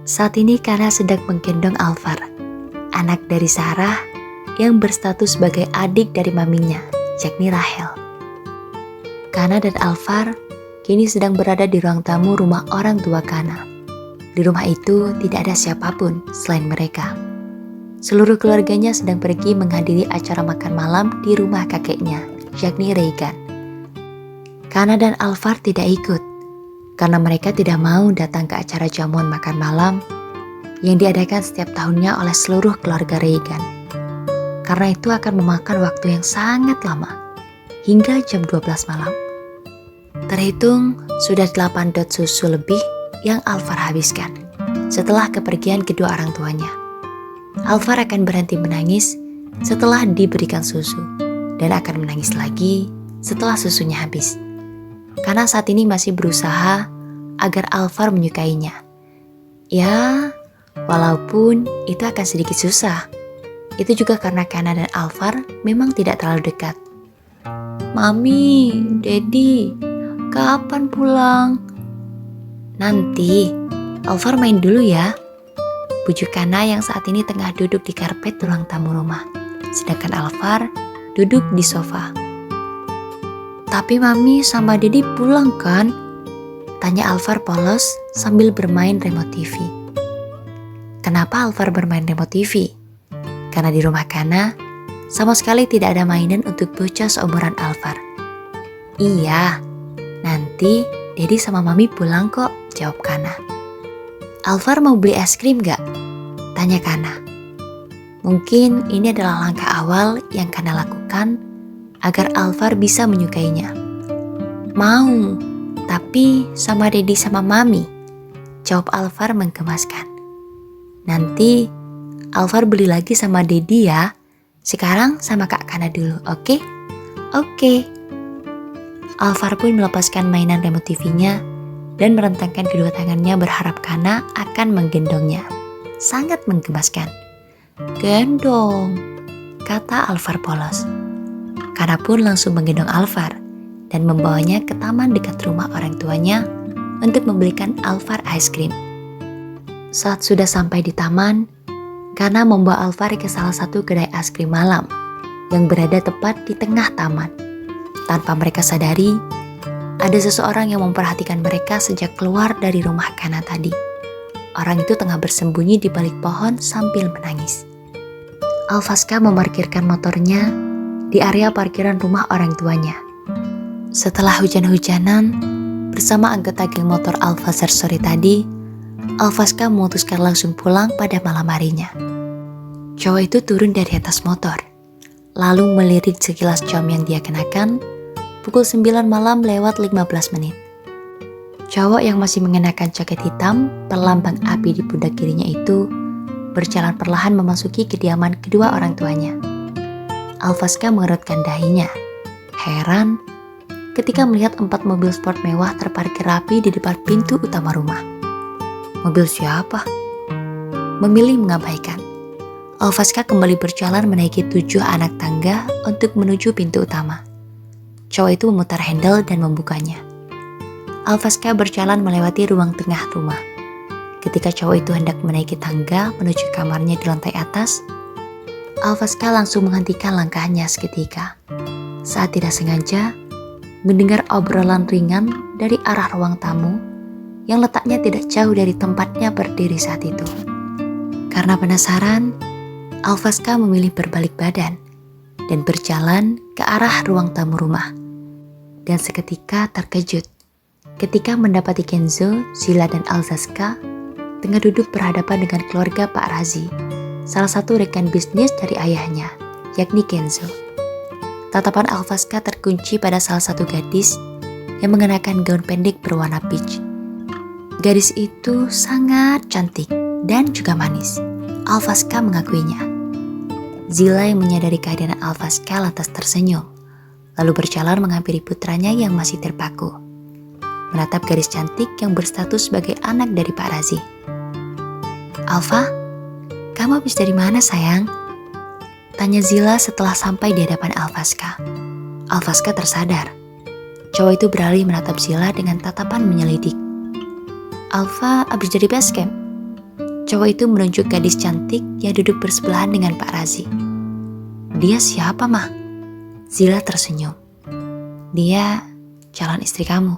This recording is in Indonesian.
Saat ini Kana sedang menggendong Alvar, anak dari Sarah yang berstatus sebagai adik dari maminya, yakni Rachel. Kana dan Alvar kini sedang berada di ruang tamu rumah orang tua Kana. Di rumah itu tidak ada siapapun selain mereka. Seluruh keluarganya sedang pergi menghadiri acara makan malam di rumah kakeknya, yakni Regan. Kana dan Alvar tidak ikut, karena mereka tidak mau datang ke acara jamuan makan malam yang diadakan setiap tahunnya oleh seluruh keluarga Regan. Karena itu akan memakan waktu yang sangat lama, hingga jam 12 malam. Terhitung sudah 8 dot susu lebih yang Alvar habiskan setelah kepergian kedua orang tuanya. Alvar akan berhenti menangis setelah diberikan susu dan akan menangis lagi setelah susunya habis. Karena saat ini masih berusaha agar Alvar menyukainya. Ya, walaupun itu akan sedikit susah. Itu juga karena Kana dan Alvar memang tidak terlalu dekat. Mami, Daddy, kapan pulang? Nanti, Alvar main dulu ya. Bujuk Kana yang saat ini tengah duduk di karpet ruang tamu rumah. Sedangkan Alvar duduk di sofa. Tapi Mami sama Daddy pulang kan? Tanya Alvar polos sambil bermain remote TV. Kenapa Alvar bermain remote TV? Karena di rumah Kana sama sekali tidak ada mainan untuk bocah seumuran Alvar. Iya, nanti Daddy sama Mami pulang kok, jawab Kana. Alvar mau beli es krim gak? Tanya Kana. Mungkin ini adalah langkah awal yang Kana lakukan agar Alvar bisa menyukainya. Mau, tapi sama Daddy sama Mami, jawab Alvar menggemaskan. Nanti Alvar beli lagi sama Daddy ya. Sekarang sama Kak Kana dulu, oke? Oke. Alvar pun melepaskan mainan remote TV-nya dan merentangkan kedua tangannya berharap Kana akan menggendongnya. Sangat menggemaskan. Gendong, kata Alvar polos. Kana pun langsung menggendong Alvar dan membawanya ke taman dekat rumah orang tuanya untuk membelikan Alvar es krim. Saat sudah sampai di taman, Kana membawa Alvar ke salah satu kedai es krim malam yang berada tepat di tengah taman. Tanpa mereka sadari, ada seseorang yang memperhatikan mereka sejak keluar dari rumah Kana tadi. Orang itu tengah bersembunyi di balik pohon sambil menangis. Alvaska memarkirkan motornya di area parkiran rumah orang tuanya. Setelah hujan-hujanan, bersama anggota geng motor Alvazar sore tadi, Alvaska memutuskan langsung pulang pada malam harinya. Cowok itu turun dari atas motor, lalu melirik sekilas jam yang dia kenakan, pukul 9 malam lewat 15 menit. Cowok yang masih mengenakan jaket hitam berlambang api di pundak kirinya itu berjalan perlahan memasuki kediaman kedua orang tuanya. Alvaska mengerutkan dahinya, heran ketika melihat 4 mobil sport mewah terparkir rapi di depan pintu utama rumah. Mobil siapa? Memilih mengabaikan. Alvaska kembali berjalan menaiki 7 anak tangga untuk menuju pintu utama. Cowok itu memutar handle dan membukanya. Alvaska berjalan melewati ruang tengah rumah. Ketika cowok itu hendak menaiki tangga menuju kamarnya di lantai atas, Alvaska langsung menghentikan langkahnya seketika. Saat tidak sengaja, mendengar obrolan ringan dari arah ruang tamu yang letaknya tidak jauh dari tempatnya berdiri saat itu. Karena penasaran, Alvaska memilih berbalik badan dan berjalan ke arah ruang tamu rumah. Dan seketika terkejut ketika mendapati Kenzo, Zila, dan Alzaska tengah duduk berhadapan dengan keluarga Pak Razi, salah satu rekan bisnis dari ayahnya, yakni Kenzo. Tatapan Alvaska terkunci pada salah satu gadis yang mengenakan gaun pendek berwarna peach. Gadis itu sangat cantik dan juga manis. Alvaska mengakuinya. Zila yang menyadari keadaan Alvaska lantas tersenyum, lalu berjalan menghampiri putranya yang masih terpaku, menatap gadis cantik yang berstatus sebagai anak dari Pak Razi. Alva, kamu habis dari mana sayang? Tanya Zila setelah sampai di hadapan Alvaska. Alvaska tersadar. Cowok itu beralih menatap Zila dengan tatapan menyelidik. Alva habis dari base camp. Cowok itu menunjuk gadis cantik yang duduk bersebelahan dengan Pak Razi. Dia siapa, Mah? Zila tersenyum. Dia calon istri kamu.